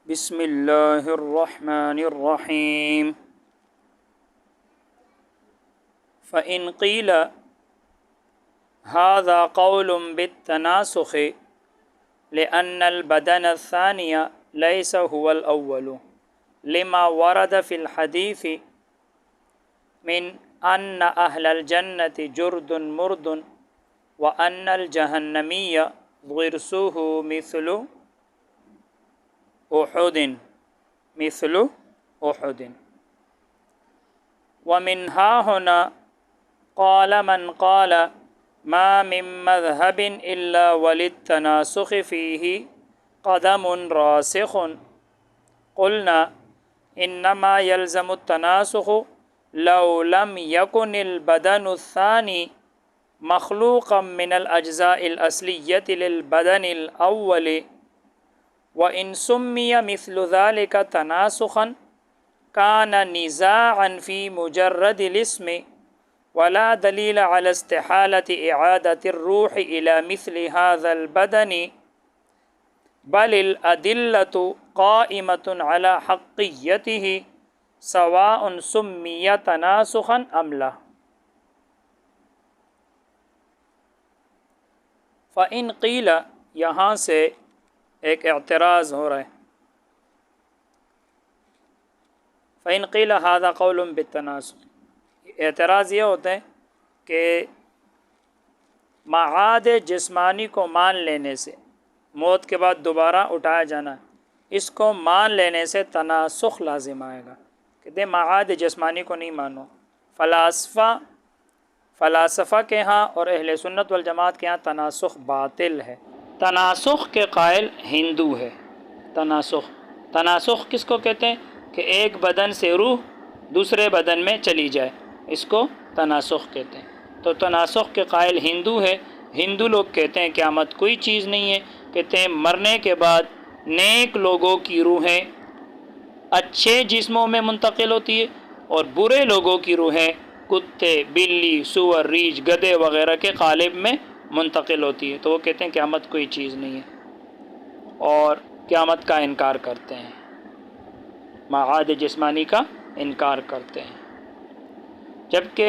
بسم اللہ الرحمن الرحیم فإن قیل هذا قول بالتناسخ لأن البدن الثاني ليس هو الأول لما ورد في الحديث من أن أهل الجنة جرد مرد وأن الجهنمي ضرسه مثل أحد ومن ها هنا قال من قال ما من مذهب إلا وللتناسخ فيه قدم راسخ قلنا إنما يلزم التناسخ لو لم يكن البدن الثاني مخلوقا من الأجزاء الأصلية للبدن الأول وإن سمي مثل ذلك تناسخا كان نزاعا في مجرد الاسم ولا دليل على استحالة إعادة الروح إلى مثل هذا البدن بل الأدلة قائمة على حقيته سواء سمي تناسخا أم لا. فإن قیل، یہاں سے ایک اعتراض ہو رہا ہے. فإن قیل هذا قول بالتناسخ، اعتراض یہ ہوتا ہے کہ معاد جسمانی کو مان لینے سے، موت کے بعد دوبارہ اٹھایا جانا، اس کو مان لینے سے تناسخ لازم آئے گا. کہتے ہیں معاد جسمانی کو نہیں مانو. فلاسفہ کے ہاں اور اہل سنت والجماعت کے ہاں تناسخ باطل ہے. تناسخ کے قائل ہندو ہے. تناسخ کس کو کہتے ہیں؟ کہ ایک بدن سے روح دوسرے بدن میں چلی جائے، اس کو تناسخ کہتے ہیں. تو تناسخ کے قائل ہندو ہے. ہندو لوگ کہتے ہیں قیامت کوئی چیز نہیں ہے. کہتے ہیں مرنے کے بعد نیک لوگوں کی روحیں اچھے جسموں میں منتقل ہوتی ہے اور برے لوگوں کی روحیں کتے، بلی، سور، ریچھ، گدھے وغیرہ کے قالب میں منتقل ہوتی ہے. تو وہ کہتے ہیں قیامت کوئی چیز نہیں ہے اور قیامت کا انکار کرتے ہیں، معاد جسمانی کا انکار کرتے ہیں. جبکہ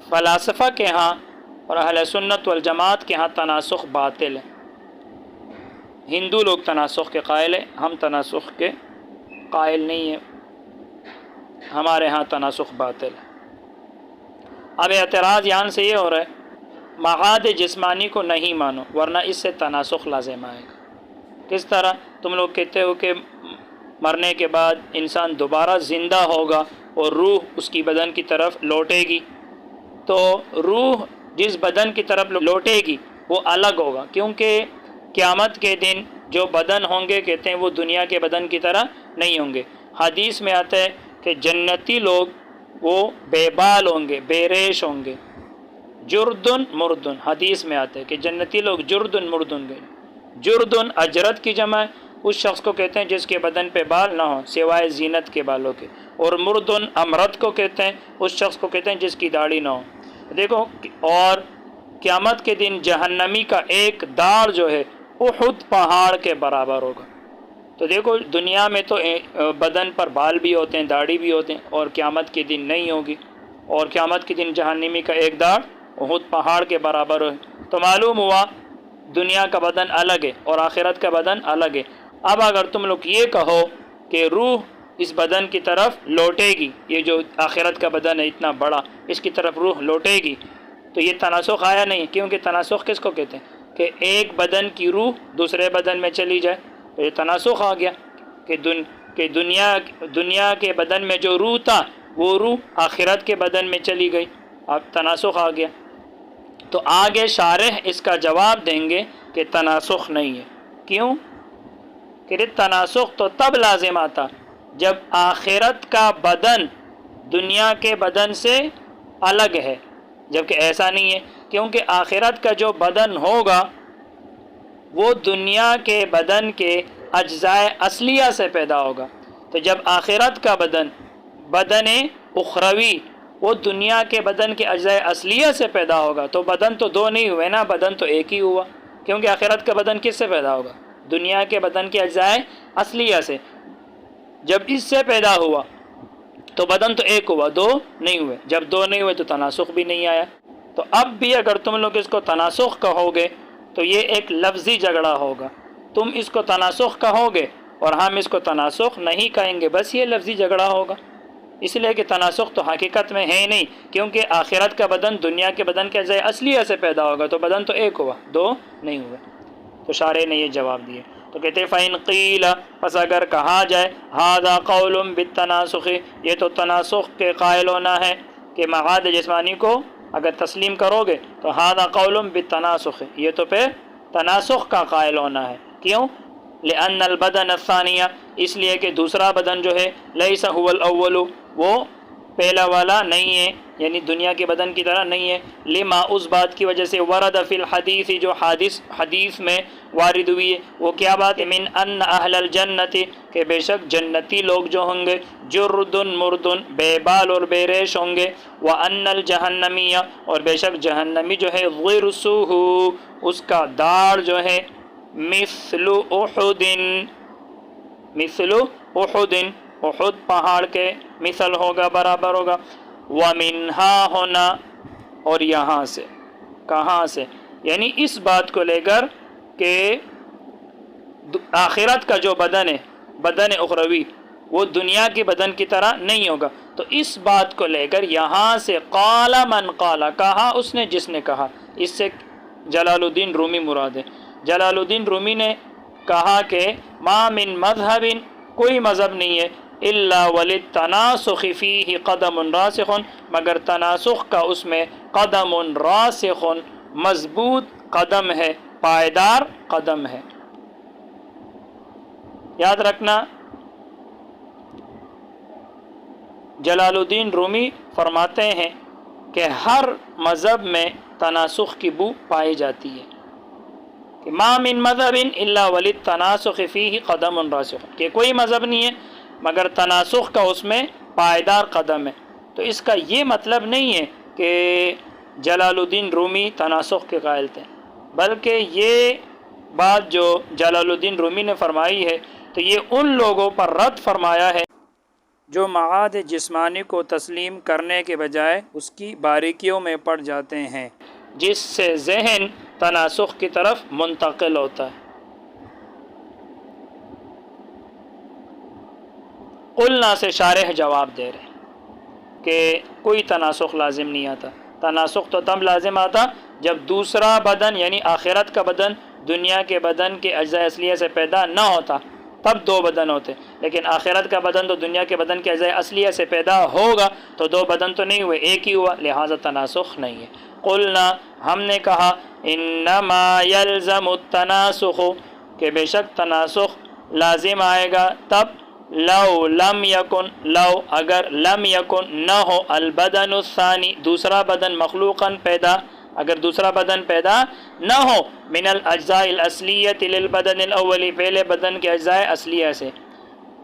فلاسفہ کے ہاں اور اہل سنت والجماعت کے ہاں تناسخ باطل ہے. ہندو لوگ تناسخ کے قائل ہیں، ہم تناسخ کے قائل نہیں ہیں، ہمارے ہاں تناسخ باطل ہے. اب اعتراض یہاں سے یہ ہو رہا ہے معاد جسمانی کو نہیں مانو ورنہ اس سے تناسخ لازم آئے گا. کس طرح؟ تم لوگ کہتے ہو کہ مرنے کے بعد انسان دوبارہ زندہ ہوگا اور روح اس کی بدن کی طرف لوٹے گی. تو روح جس بدن کی طرف لوٹے گی وہ الگ ہوگا، کیونکہ قیامت کے دن جو بدن ہوں گے کہتے ہیں وہ دنیا کے بدن کی طرح نہیں ہوں گے. حدیث میں آتا ہے کہ جنتی لوگ وہ بے بال ہوں گے، بے ریش ہوں گے. جردن مردن، حدیث میں آتا ہے کہ جنتی لوگ جردن مردن گے. جردن اجرت کی جمع ہے، اس شخص کو کہتے ہیں جس کے بدن پہ بال نہ ہوں سوائے زینت کے بالوں کے. اور مردن امرت کو کہتے ہیں، اس شخص کو کہتے ہیں جس کی داڑھی نہ ہو. دیکھو، اور قیامت کے دن جہنمی کا ایک داڑھ جو ہے احد پہاڑ کے برابر ہوگا. تو دیکھو دنیا میں تو بدن پر بال بھی ہوتے ہیں، داڑھی بھی ہوتے ہیں، اور قیامت کے دن نہیں ہوگی. اور قیامت کے دن جہنمی کا ایک داڑھ احد پہاڑ کے برابر ہے. تو معلوم ہوا دنیا کا بدن الگ ہے اور آخرت کا بدن الگ ہے. اب اگر تم لوگ یہ کہو کہ روح اس بدن کی طرف لوٹے گی، یہ جو آخرت کا بدن ہے اتنا بڑا، اس کی طرف روح لوٹے گی، تو یہ تناسخ آیا نہیں. کیونکہ تناسخ کس کو کہتے ہیں؟ کہ ایک بدن کی روح دوسرے بدن میں چلی جائے. تو یہ تناسخ آ گیا کہ دنیا کے بدن میں جو روح تھا وہ روح آخرت کے بدن میں چلی گئی. اب تناسخ آ گیا. تو آگے شارح اس کا جواب دیں گے کہ تناسخ نہیں ہے. کیوں؟ کہ تناسخ تو تب لازم آتا جب آخرت کا بدن دنیا کے بدن سے الگ ہے، جبکہ ایسا نہیں ہے. کیونکہ آخرت کا جو بدن ہوگا وہ دنیا کے بدن کے اجزائے اصلیہ سے پیدا ہوگا. تو جب آخرت کا بدن اخروی وہ دنیا کے بدن کے اجزائے اصلیہ سے پیدا ہوگا، تو بدن تو دو نہیں ہوئے نا، بدن تو ایک ہی ہوا. کیونکہ آخرت کا بدن کس سے پیدا ہوگا؟ دنیا کے بدن کے اجزائے اصلیہ سے. جب اس سے پیدا ہوا تو بدن تو ایک ہوا، دو نہیں ہوئے. جب دو نہیں ہوئے تو تناسخ بھی نہیں آیا. تو اب بھی اگر تم لوگ اس کو تناسخ کہو گے تو یہ ایک لفظی جھگڑا ہوگا. تم اس کو تناسخ کہو گے اور ہم اس کو تناسخ نہیں کہیں گے، بس یہ لفظی جھگڑا ہوگا. اس لیے کہ تناسخ تو حقیقت میں ہے نہیں، کیونکہ آخرت کا بدن دنیا کے بدن کے اجزائے اصلیہ سے پیدا ہوگا تو بدن تو ایک ہوا، دو نہیں ہوئے. تو شارح نے یہ جواب دیے. تو کہتے ہیں فَإِن قِيلَ، پس اگر کہا جائے هَذَا قَوْلٌ بِالتَّنَاسُخِ، یہ تو تناسخ کے قائل ہونا ہے کہ معاد جسمانی کو اگر تسلیم کرو گے تو هَذَا قَوْلٌ بِالتَّنَاسُخِ، یہ تو پھر تناسخ کا قائل ہونا ہے. کیوں؟ لأن البدن الثانیہ، اس لیے کہ دوسرا بدن جو ہے لیس هو الاول، وہ پہلا والا نہیں ہے، یعنی دنیا کے بدن کی طرح نہیں ہے. لما، اس بات کی وجہ سے ورد فی الحدیث، جو حدیث میں وارد ہوئی ہے. وہ کیا بات ہے؟ من ان اہل الجنت، کہ بے شک جنتی لوگ جو ہوں گے جرد مردن، بے بال اور بے ریش ہوں گے. وان الجہنمیہ، اور بے شک جہنمی جو ہے ضرسہ، اس کا داڑھ جو ہے مثل احد، مثل احد، احد پہاڑ کے مثل ہوگا، برابر ہوگا. ومنہا، ہونا، اور یہاں سے. کہاں سے؟ یعنی اس بات کو لے کر کہ آخرت کا جو بدن ہے، بدن اخروی، وہ دنیا کے بدن کی طرح نہیں ہوگا. تو اس بات کو لے کر یہاں سے قال من قال، کہا اس نے جس نے کہا. اس سے جلال الدین رومی مراد ہے. جلال الدین رومی نے کہا کہ ما من مذہب، کوئی مذہب نہیں ہے الا وللتناسخ فیہ قدم راسخ، مگر تناسخ کا اس میں قدم راسخ، مضبوط قدم ہے، پائیدار قدم ہے. یاد رکھنا، جلال الدین رومی فرماتے ہیں کہ ہر مذہب میں تناسخ کی بو پائی جاتی ہے. کہ ما من مذہب الا وللتناسخ فیہ قدم راسخ، کہ کوئی مذہب نہیں ہے مگر تناسخ کا اس میں پائیدار قدم ہے. تو اس کا یہ مطلب نہیں ہے کہ جلال الدین رومی تناسخ کے قائل تھے، بلکہ یہ بات جو جلال الدین رومی نے فرمائی ہے تو یہ ان لوگوں پر رد فرمایا ہے جو معاد جسمانی کو تسلیم کرنے کے بجائے اس کی باریکیوں میں پڑ جاتے ہیں، جس سے ذہن تناسخ کی طرف منتقل ہوتا ہے. قلنا سے شارح جواب دے رہے کہ کوئی تناسخ لازم نہیں آتا. تناسخ تو تب لازم آتا جب دوسرا بدن یعنی آخرت کا بدن دنیا کے بدن کے اجزاء اصلیہ سے پیدا نہ ہوتا، تب دو بدن ہوتے. لیکن آخرت کا بدن تو دنیا کے بدن کے اجزاء اصلیہ سے پیدا ہوگا تو دو بدن تو نہیں ہوئے، ایک ہی ہوا، لہذا تناسخ نہیں ہے. قلنا، ہم نے کہا انما یلزم التناسخ، کہ بے شک تناسخ لازم آئے گا تب لو لم یکن، لو اگر لم یکن نہ ہو البدن الثانی دوسرا بدن مخلوقا پیدا، اگر دوسرا بدن پیدا نہ ہو من الاجزاء الاصلیۃ للبدن الاول پہلے بدن کے اجزاء اصلیہ سے.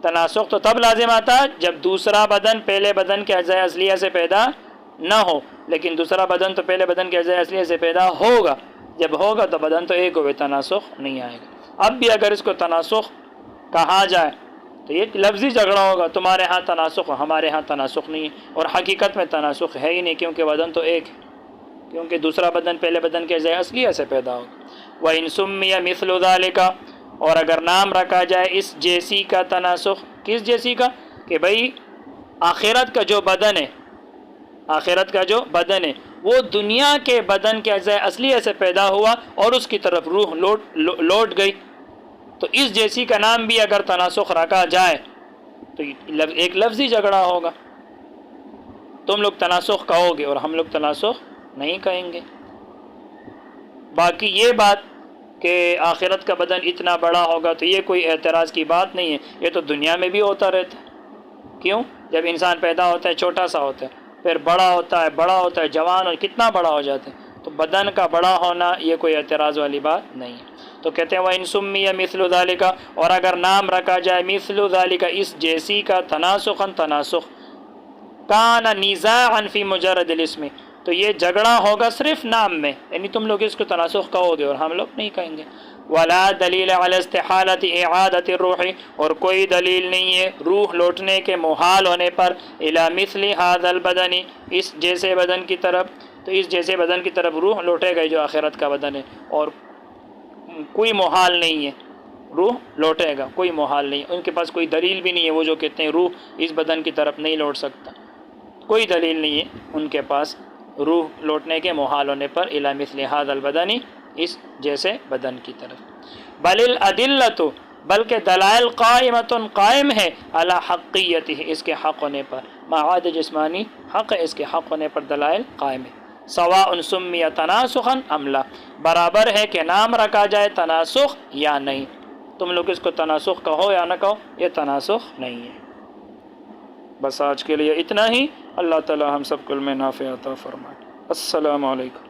تناسخ تو تب لازم آتا جب دوسرا بدن پہلے بدن کے اجزاء اصلیہ سے پیدا نہ ہو، لیکن دوسرا بدن تو پہلے بدن کے اجزاء اصلیہ سے پیدا ہوگا. جب ہوگا تو بدن تو ایک ہوئے، تناسخ نہیں آئے گا. اب بھی اگر اس کو تناسخ کہا جائے تو یہ لفظی جھگڑا ہوگا، تمہارے ہاں تناسخ ہمارے ہاں تناسخ نہیں ہے، اور حقیقت میں تناسخ ہے ہی نہیں، کیونکہ بدن تو ایک ہے، کیونکہ دوسرا بدن پہلے بدن کے اجزاء اصلیہ سے پیدا ہوگا. وَإِن سُمِّيَ مِثْلُ ذَلِكَ، اور اگر نام رکھا جائے اس جیسی کا تناسخ، کس جیسی کا؟ کہ بھئی آخرت کا جو بدن ہے، آخرت کا جو بدن ہے وہ دنیا کے بدن کے اجزاء اصلیہ سے پیدا ہوا اور اس کی طرف روح لوٹ گئی، تو اس جیسی کا نام بھی اگر تناسخ رکھا جائے تو ایک لفظی جھگڑا ہوگا. تم لوگ تناسخ کہو گے اور ہم لوگ تناسخ نہیں کہیں گے. باقی یہ بات کہ آخرت کا بدن اتنا بڑا ہوگا تو یہ کوئی اعتراض کی بات نہیں ہے، یہ تو دنیا میں بھی ہوتا رہتا ہے. کیوں؟ جب انسان پیدا ہوتا ہے چھوٹا سا ہوتا ہے، پھر بڑا ہوتا ہے جوان، اور کتنا بڑا ہو جاتا ہے. تو بدن کا بڑا ہونا یہ کوئی اعتراض والی بات نہیں ہے. تو کہتے ہیں وَإِن سُمِّيَ مِثْلُ ذَلِكَ، اور اگر نام رکھا جائے مثل ذالک اس جیسی کا تناسخاً تناسخ، کان نزاعاً فی مجرد الاسم، تو یہ جھگڑا ہوگا صرف نام میں، یعنی تم لوگ اس کو تناسخ کہو گے اور ہم لوگ نہیں کہیں گے۔ ولا دلیل علی استحالۃ اعادۃ الروح، اور کوئی دلیل نہیں ہے روح لوٹنے کے محال ہونے پر، الی مثل ھذا البدن، اس جیسے بدن کی طرف، تو اس جیسے بدن کی طرف روح لوٹے گا جو آخرت کا بدن ہے، اور کوئی محال نہیں ہے روح لوٹے گا، کوئی محال نہیں، ان کے پاس کوئی دلیل بھی نہیں ہے وہ جو کہتے ہیں روح اس بدن کی طرف نہیں لوٹ سکتا، کوئی دلیل نہیں ہے ان کے پاس روح لوٹنے کے محال ہونے پر، الی مثل ھذا البدن، اس جیسے بدن کی طرف۔ بل الادلۃ، بلکہ دلائل قائمۃ، قائم ہے، علی حقیتہ، اس کے حق ہونے پر، معاد جسمانی حق ہے، اس کے حق ہونے پر دلائل قائم ہے۔ سواء سمی تناسخا ام لا، برابر ہے کہ نام رکھا جائے تناسخ یا نہیں، تم لوگ اس کو تناسخ کہو یا نہ کہو، یہ تناسخ نہیں ہے۔ بس آج کے لیے اتنا ہی، اللہ تعالی ہم سب کو علم نافع عطا فرمائے۔ السلام علیکم۔